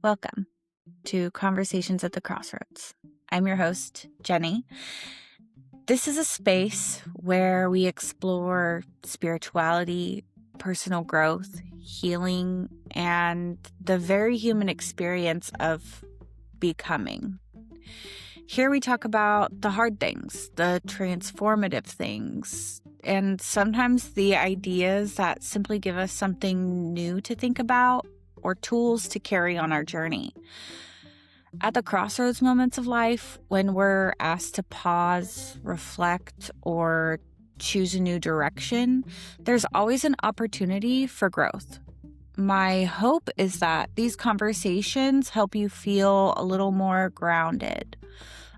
Welcome to Conversations at the Crossroads. I'm your host, Jenny. This is a space where we explore spirituality, personal growth, healing, and the very human experience of becoming. Here we talk about the hard things, the transformative things, and sometimes the ideas that simply give us something new to think about or tools to carry on our journey. At the crossroads moments of life, when we're asked to pause, reflect, or choose a new direction, there's always an opportunity for growth. My hope is that these conversations help you feel a little more grounded,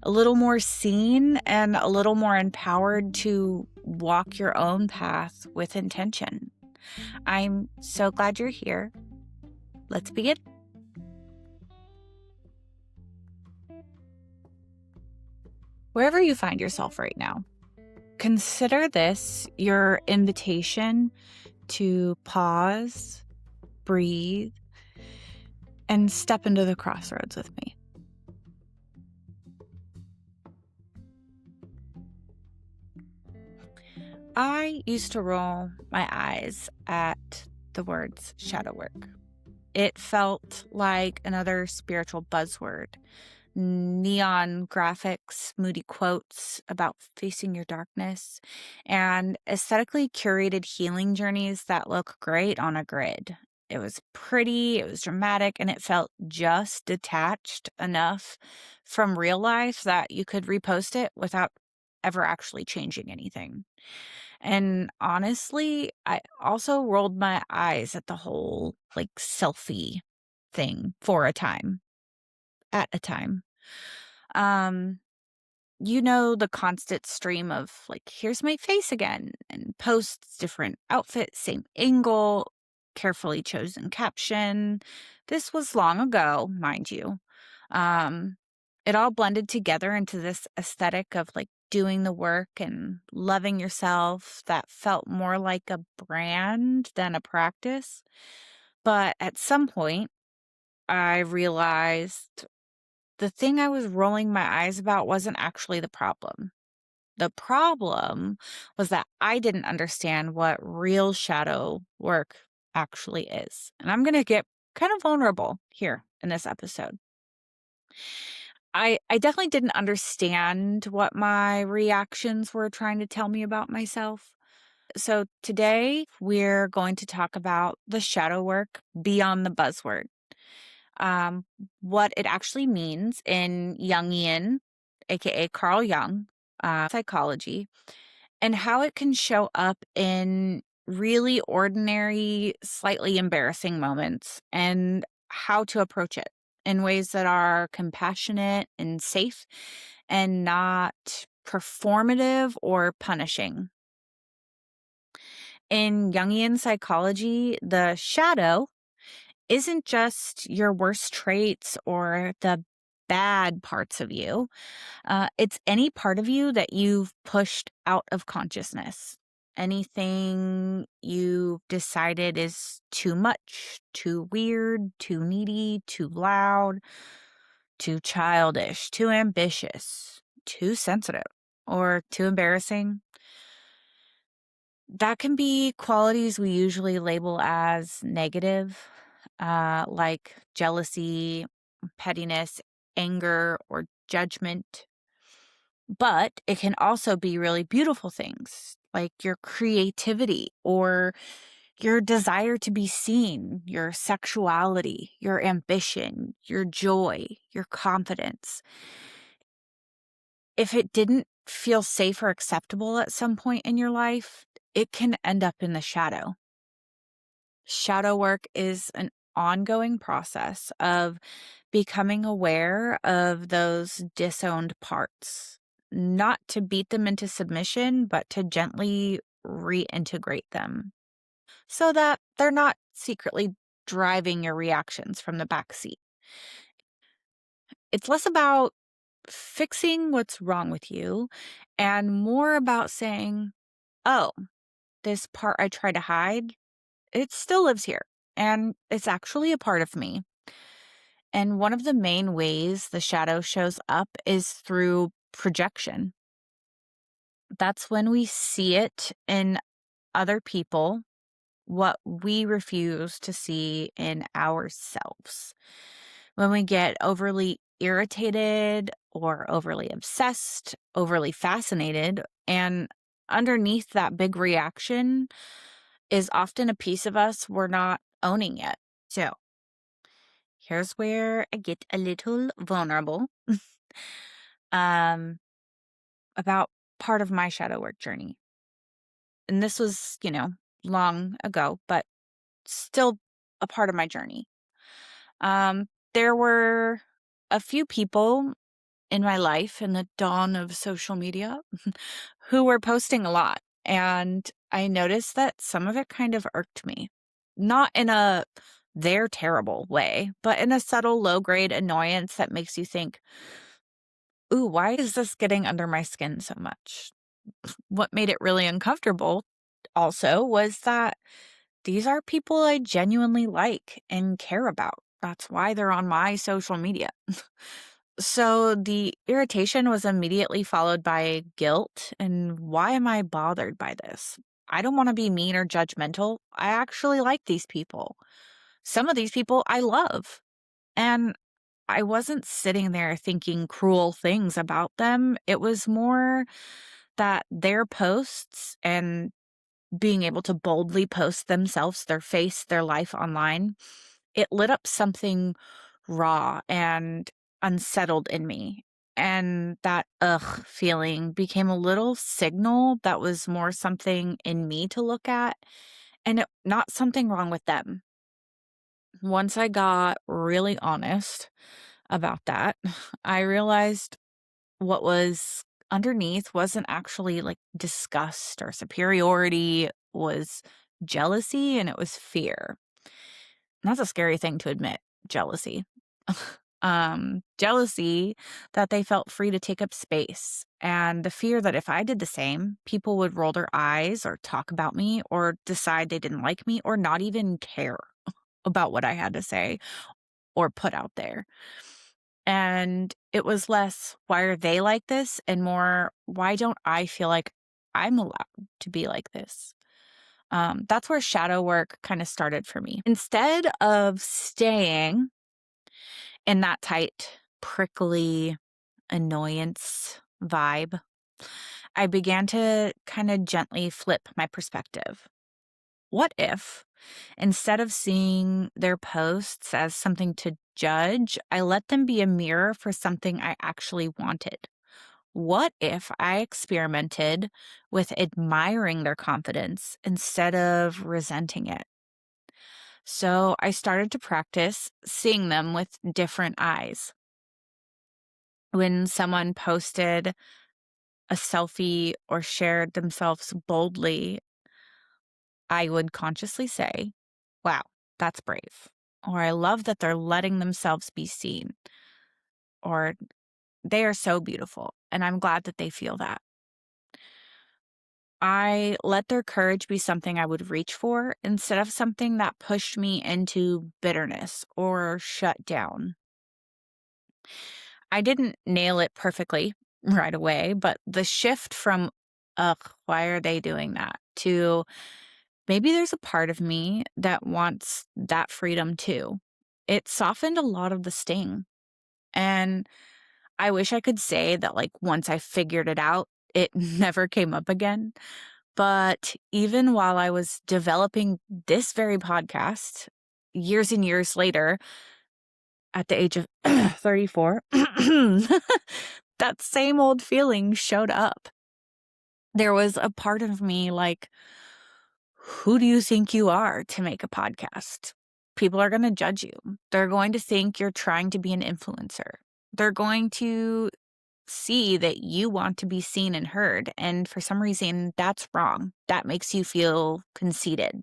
a little more seen, and a little more empowered to walk your own path with intention. I'm so glad you're here. Let's begin. Wherever you find yourself right now, consider this your invitation to pause, breathe, and step into the crossroads with me. I used to roll my eyes at the words shadow work. It felt like another spiritual buzzword. Neon graphics, moody quotes about facing your darkness, and aesthetically curated healing journeys that look great on a grid. It was pretty, it was dramatic, and it felt just detached enough from real life that you could repost it without ever actually changing anything. And honestly, I also rolled my eyes at the whole selfie thing for a time, at a time. Um, the constant stream of here's my face again, and posts, different outfit, same angle, carefully chosen caption. This was long ago, mind you. Um, it all blended together into this aesthetic of doing the work and loving yourself that felt more like a brand than a practice. But at some point, I realized the thing I was rolling my eyes about wasn't actually the problem. The problem was that I didn't understand what real shadow work actually is. And I'm going to get kind of vulnerable here in this episode. I definitely didn't understand what my reactions were trying to tell me about myself. So today we're going to talk about the shadow work beyond the buzzword. um, what it actually means in Jungian, aka Carl Jung, psychology, and how it can show up in really ordinary, slightly embarrassing moments, and how to approach it in ways that are compassionate and safe and not performative or punishing. In Jungian psychology, the shadow isn't just your worst traits or the bad parts of you. It's any part of you that you've pushed out of consciousness. Anything you decided is too much, too weird, too needy, too loud, too childish, too ambitious, too sensitive, or too embarrassing. That can be qualities we usually label as negative, like jealousy, pettiness, anger, or judgment. But it can also be really beautiful things like your creativity or your desire to be seen, your sexuality, your ambition, your joy, your confidence. If it didn't feel safe or acceptable at some point in your life, it can end up in the shadow. Shadow work is an ongoing process of becoming aware of those disowned parts, not to beat them into submission, but to gently reintegrate them so that they're not secretly driving your reactions from the back seat. It's less about fixing what's wrong with you and more about saying, oh, this part I try to hide, it still lives here. and it's actually a part of me. And one of the main ways the shadow shows up is through projection. That's when we see it in other people, what we refuse to see in ourselves. When we get overly irritated or overly obsessed, overly fascinated, and underneath that big reaction is often a piece of us we're not owning yet. So here's where I get a little vulnerable um, about part of my shadow work journey. And this was, long ago, but still a part of my journey. There were a few people in my life in the dawn of social media who were posting a lot. And I noticed that some of it kind of irked me. Not in a they're terrible way, but in a subtle low grade annoyance that makes you think, ooh, why is this getting under my skin so much? What made it really uncomfortable also was that these are people I genuinely like and care about. That's why they're on my social media. So the irritation was immediately followed by guilt. And why am I bothered by this? I don't want to be mean or judgmental. I actually like these people. Some of these people I love. And I wasn't sitting there thinking cruel things about them. It was more that their posts and being able to boldly post themselves, their face, their life online, it lit up something raw and unsettled in me. And that ugh feeling became a little signal that was more something in me to look at and not something wrong with them. Once I got really honest about that, I realized what was underneath wasn't actually like disgust or superiority, was jealousy and it was fear. And that's a scary thing to admit, jealousy. Jealousy that they felt free to take up space, and the fear that if I did the same, people would roll their eyes or talk about me or decide they didn't like me or not even care about what I had to say or put out there. And it was less, why are they like this? And more, why don't I feel like I'm allowed to be like this? That's where shadow work kind of started for me. Instead of staying in that tight, prickly annoyance vibe, I began to kind of gently flip my perspective. What if, instead of seeing their posts as something to judge, I let them be a mirror for something I actually wanted? What if I experimented with admiring their confidence instead of resenting it? So I started to practice seeing them with different eyes. When someone posted a selfie or shared themselves boldly, I would consciously say, wow, that's brave. Or I love that they're letting themselves be seen. Or they are so beautiful. And I'm glad that they feel that. I let their courage be something I would reach for instead of something that pushed me into bitterness or shut down. I didn't nail it perfectly right away, but the shift from, ugh, why are they doing that, to maybe there's a part of me that wants that freedom too. It softened a lot of the sting. And I wish I could say that, like, once I figured it out, it never came up again. But even while I was developing this very podcast, years and years later, at the age of 34, that same old feeling showed up. There was a part of me like, who do you think you are to make a podcast? People are going to judge you. They're going to think you're trying to be an influencer. They're going to see that you want to be seen and heard. And for some reason, that's wrong. That makes you feel conceited.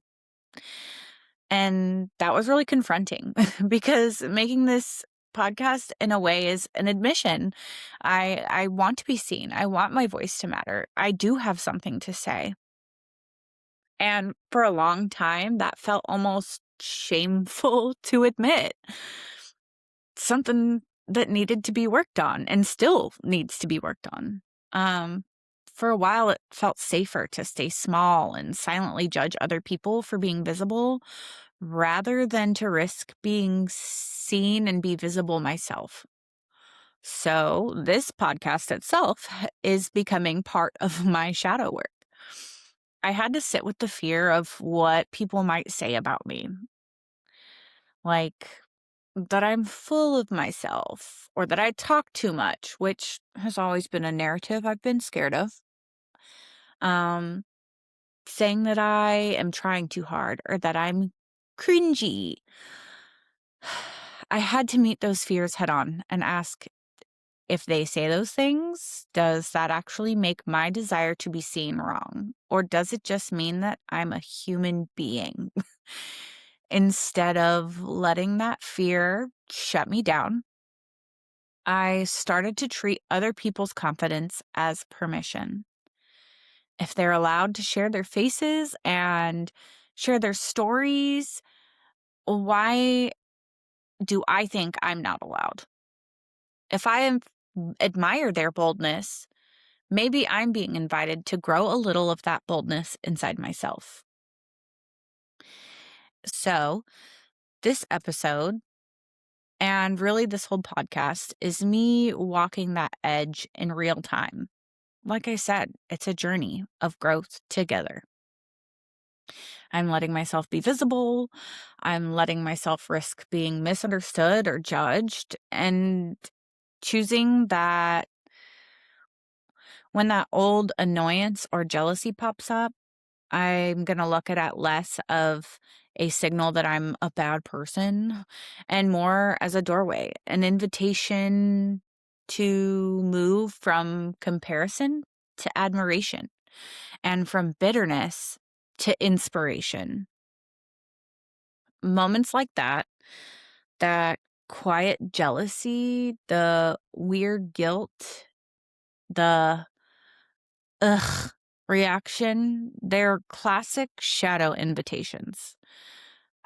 And that was really confronting because making this podcast in a way is an admission. I want to be seen. I want my voice to matter. I do have something to say. And for a long time, that felt almost shameful to admit. Something that needed to be worked on and still needs to be worked on. Um, for a while, it felt safer to stay small and silently judge other people for being visible rather than to risk being seen and be visible myself. So, this podcast itself is becoming part of my shadow work. I had to sit with the fear of what people might say about me, like that I'm full of myself or that I talk too much, which has always been a narrative I've been scared of. Um, saying that I am trying too hard or that I'm cringy. I had to meet those fears head on and ask, if they say those things, does that actually make my desire to be seen wrong? Or does it just mean that I'm a human being? Instead of letting that fear shut me down, I started to treat other people's confidence as permission. If they're allowed to share their faces and share their stories, why do I think I'm not allowed? If admire their boldness, maybe I'm being invited to grow a little of that boldness inside myself. So, this episode, and really this whole podcast, is me walking that edge in real time. Like I said, it's a journey of growth together. I'm letting myself be visible. I'm letting myself risk being misunderstood or judged, and choosing that when that old annoyance or jealousy pops up, I'm going to look at it less of a signal that I'm a bad person and more as a doorway, an invitation to move from comparison to admiration and from bitterness to inspiration. Moments like that quiet jealousy, the weird guilt, the ugh reaction, they're classic shadow invitations.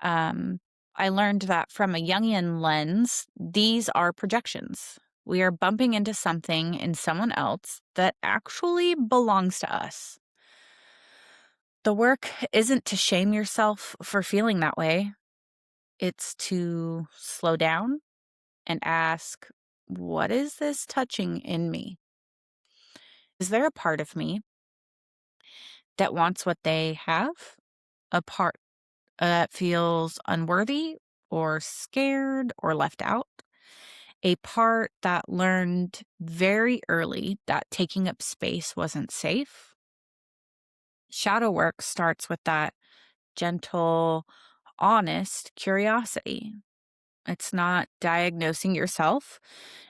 Um, I learned that from a Jungian lens, these are projections. We are bumping into something in someone else that actually belongs to us. The work isn't to shame yourself for feeling that way. It's to slow down and ask, what is this touching in me? Is there a part of me that wants what they have? A part that feels unworthy or scared or left out? A part that learned very early that taking up space wasn't safe? Shadow work starts with that gentle, honest curiosity. It's not diagnosing yourself,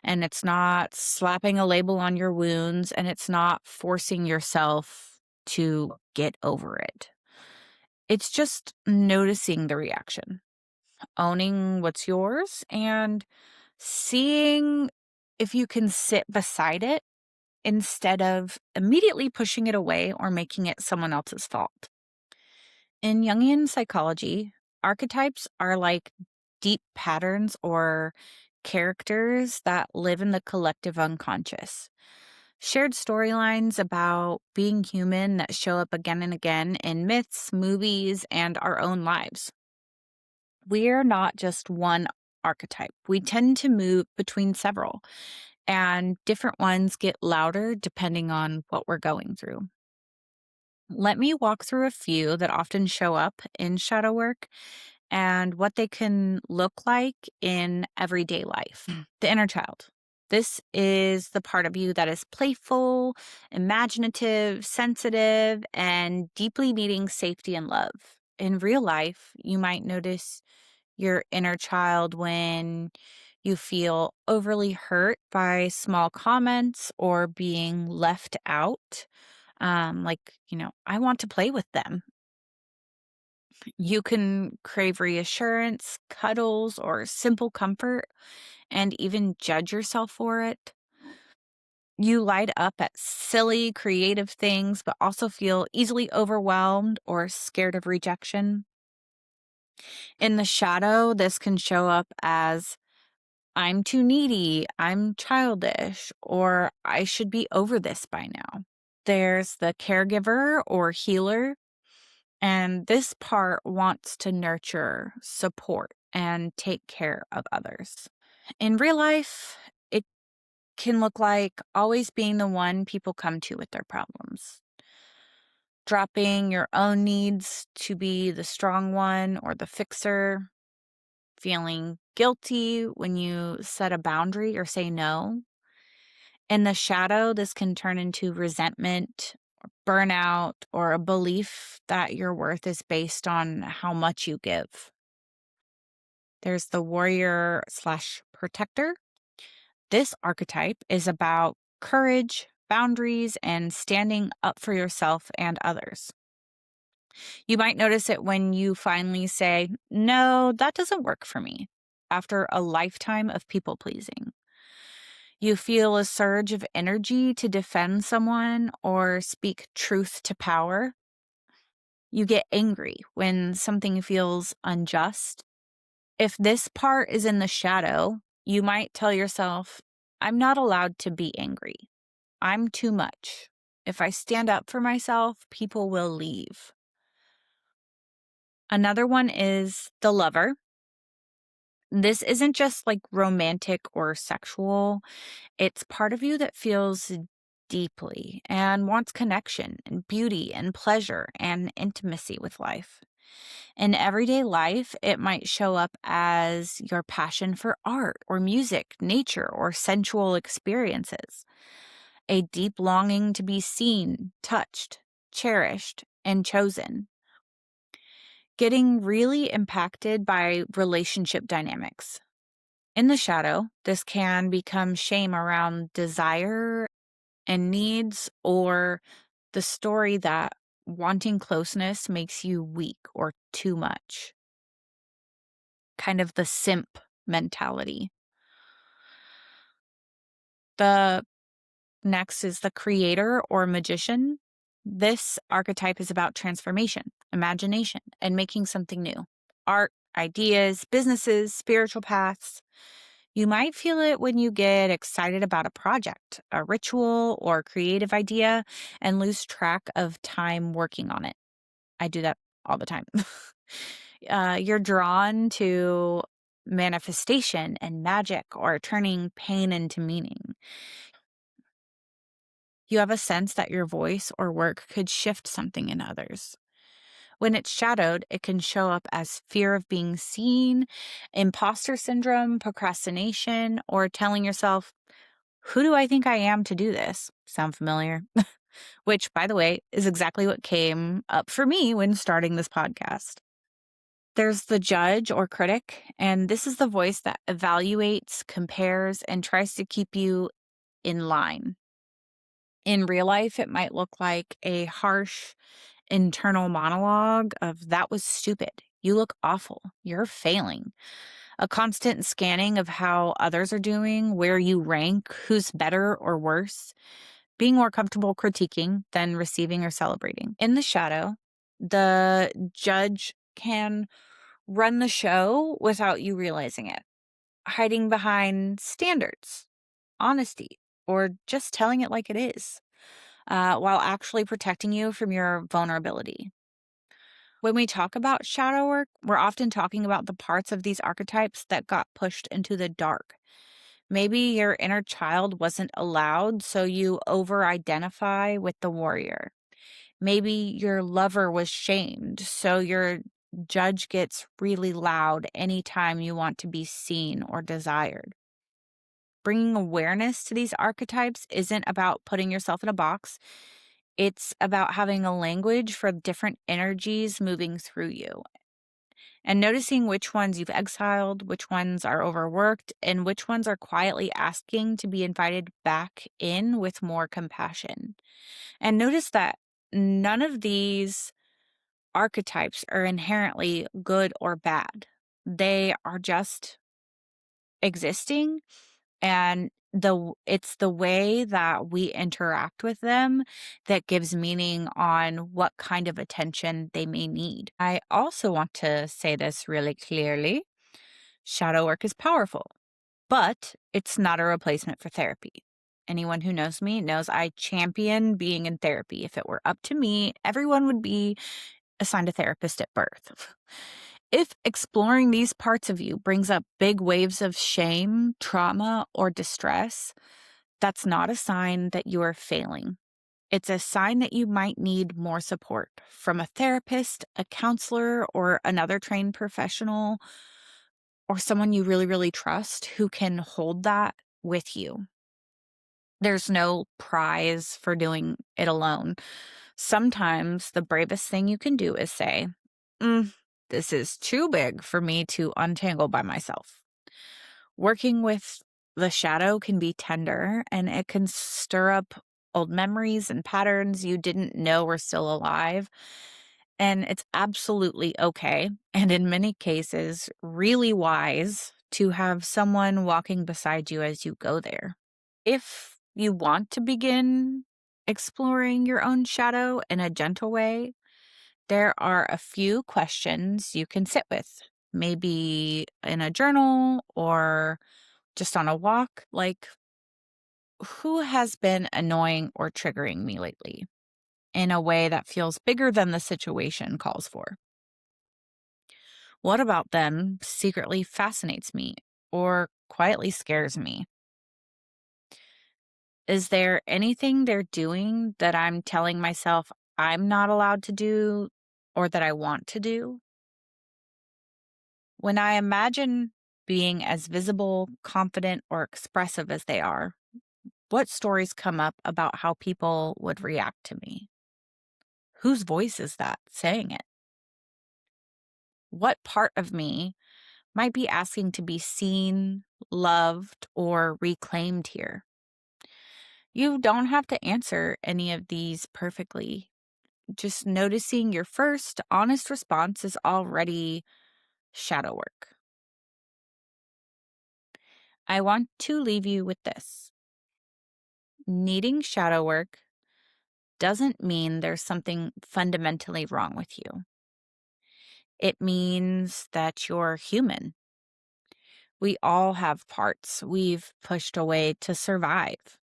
and it's not slapping a label on your wounds, and it's not forcing yourself to get over it. It's just noticing the reaction, owning what's yours, and seeing if you can sit beside it instead of immediately pushing it away or making it someone else's fault. In Jungian psychology, archetypes are like deep patterns or characters that live in the collective unconscious. Shared storylines about being human that show up again and again in myths, movies, and our own lives. We're not just one archetype. We tend to move between several, and different ones get louder depending on what we're going through. Let me walk through a few that often show up in shadow work and what they can look like in everyday life. The inner child. This is the part of you that is playful, imaginative, sensitive, and deeply needing safety and love. In real life, you might notice your inner child when you feel overly hurt by small comments or being left out. I want to play with them. You can crave reassurance, cuddles, or simple comfort, and even judge yourself for it. You light up at silly, creative things, but also feel easily overwhelmed or scared of rejection. In the shadow, this can show up as I'm too needy, I'm childish, or I should be over this by now. There's the caregiver or healer, and this part wants to nurture, support, and take care of others. In real life, it can look like always being the one people come to with their problems, dropping your own needs to be the strong one or the fixer, feeling guilty when you set a boundary or say no. In the shadow, this can turn into resentment, burnout, or a belief that your worth is based on how much you give. There's the warrior slash protector. This archetype is about courage, boundaries, and standing up for yourself and others. You might notice it when you finally say, no, that doesn't work for me, after a lifetime of people pleasing. You feel a surge of energy to defend someone or speak truth to power. You get angry when something feels unjust. If this part is in the shadow, you might tell yourself, I'm not allowed to be angry. I'm too much. If I stand up for myself, people will leave. Another one is the lover. This isn't just like romantic or sexual. It's part of you that feels deeply and wants connection and beauty and pleasure and intimacy with life. In everyday life, it might show up as your passion for art or music, nature, or sensual experiences. A deep longing to be seen, touched, cherished, and chosen. Getting really impacted by relationship dynamics. In the shadow, this can become shame around desire and needs, or the story that wanting closeness makes you weak or too much. Kind of the simp mentality. The next is the creator or magician. This archetype is about transformation, imagination, and making something new. Art, ideas, businesses, spiritual paths. You might feel it when you get excited about a project, a ritual, or creative idea and lose track of time working on it. I do that all the time. You're drawn to manifestation and magic or turning pain into meaning. You have a sense that your voice or work could shift something in others. When it's shadowed, it can show up as fear of being seen, imposter syndrome, procrastination, or telling yourself, who do I think I am to do this? Sound familiar? Which, by the way, is exactly what came up for me when starting this podcast. There's the judge or critic, and this is the voice that evaluates, compares, and tries to keep you in line. In real life, it might look like a harsh internal monologue of that was stupid. You look awful. You're failing. A constant scanning of how others are doing, where you rank, who's better or worse. Being more comfortable critiquing than receiving or celebrating. In the shadow, the judge can run the show without you realizing it, hiding behind standards, honesty, or just telling it like it is, while actually protecting you from your vulnerability. When we talk about shadow work, we're often talking about the parts of these archetypes that got pushed into the dark. Maybe your inner child wasn't allowed, so you over identify with the warrior. Maybe your lover was shamed, so your judge gets really loud anytime you want to be seen or desired. Bringing awareness to these archetypes isn't about putting yourself in a box. It's about having a language for different energies moving through you and noticing which ones you've exiled, which ones are overworked, and which ones are quietly asking to be invited back in with more compassion. And notice that none of these archetypes are inherently good or bad. They are just existing, and It's the way that we interact with them that gives meaning on what kind of attention they may need. I also want to say this really clearly. Shadow work is powerful, but it's not a replacement for therapy. Anyone who knows me knows I champion being in therapy. If it were up to me, everyone would be assigned a therapist at birth. If exploring these parts of you brings up big waves of shame, trauma, or distress, that's not a sign that you are failing. It's a sign that you might need more support from a therapist, a counselor, or another trained professional, or someone you really, really trust who can hold that with you. There's no prize for doing it alone. Sometimes the bravest thing you can do is say, this is too big for me to untangle by myself. Working with the shadow can be tender, and it can stir up old memories and patterns you didn't know were still alive. And it's absolutely okay, and in many cases, really wise to have someone walking beside you as you go there. If you want to begin exploring your own shadow in a gentle way, there are a few questions you can sit with, maybe in a journal or just on a walk, like, who has been annoying or triggering me lately in a way that feels bigger than the situation calls for? What about them secretly fascinates me or quietly scares me? Is there anything they're doing that I'm telling myself I'm not allowed to do or that I want to do? When I imagine being as visible, confident, or expressive as they are, what stories come up about how people would react to me? Whose voice is that saying it? What part of me might be asking to be seen, loved, or reclaimed here? You don't have to answer any of these perfectly. Just noticing your first honest response is already shadow work. I want to leave you with this. Needing shadow work doesn't mean there's something fundamentally wrong with you. It means that you're human. We all have parts we've pushed away to survive,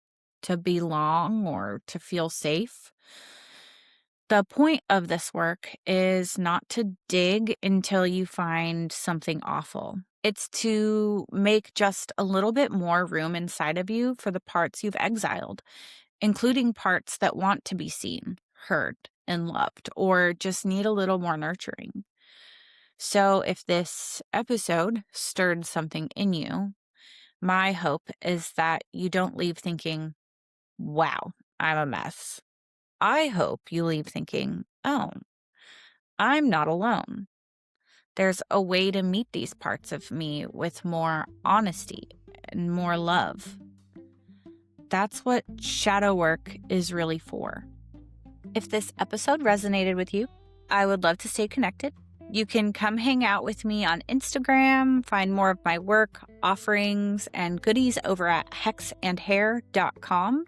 to belong, or to feel safe. The point of this work is not to dig until you find something awful. It's to make just a little bit more room inside of you for the parts you've exiled, including parts that want to be seen, heard, and loved, or just need a little more nurturing. So if this episode stirred something in you, my hope is that you don't leave thinking, wow, I'm a mess. I hope you leave thinking, oh, I'm not alone. There's a way to meet these parts of me with more honesty and more love. That's what shadow work is really for. If this episode resonated with you, I would love to stay connected. You can come hang out with me on Instagram, find more of my work, offerings, and goodies over at hexandhair.com.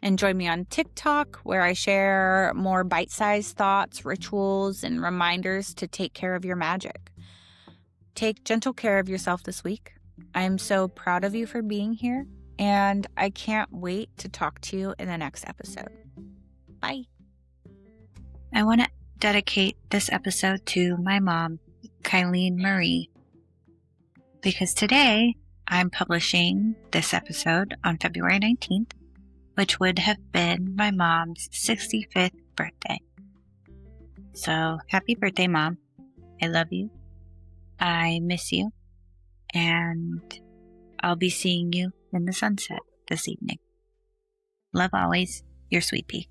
And join me on TikTok, where I share more bite-sized thoughts, rituals, and reminders to take care of your magic. Take gentle care of yourself this week. I am so proud of you for being here, and I can't wait to talk to you in the next episode. Bye. I want to dedicate this episode to my mom, Kylene Marie, because today I'm publishing this episode on February 19th, which would have been my mom's 65th birthday. So happy birthday, Mom. I love you. I miss you. And I'll be seeing you in the sunset this evening. Love always, your Sweet Pea.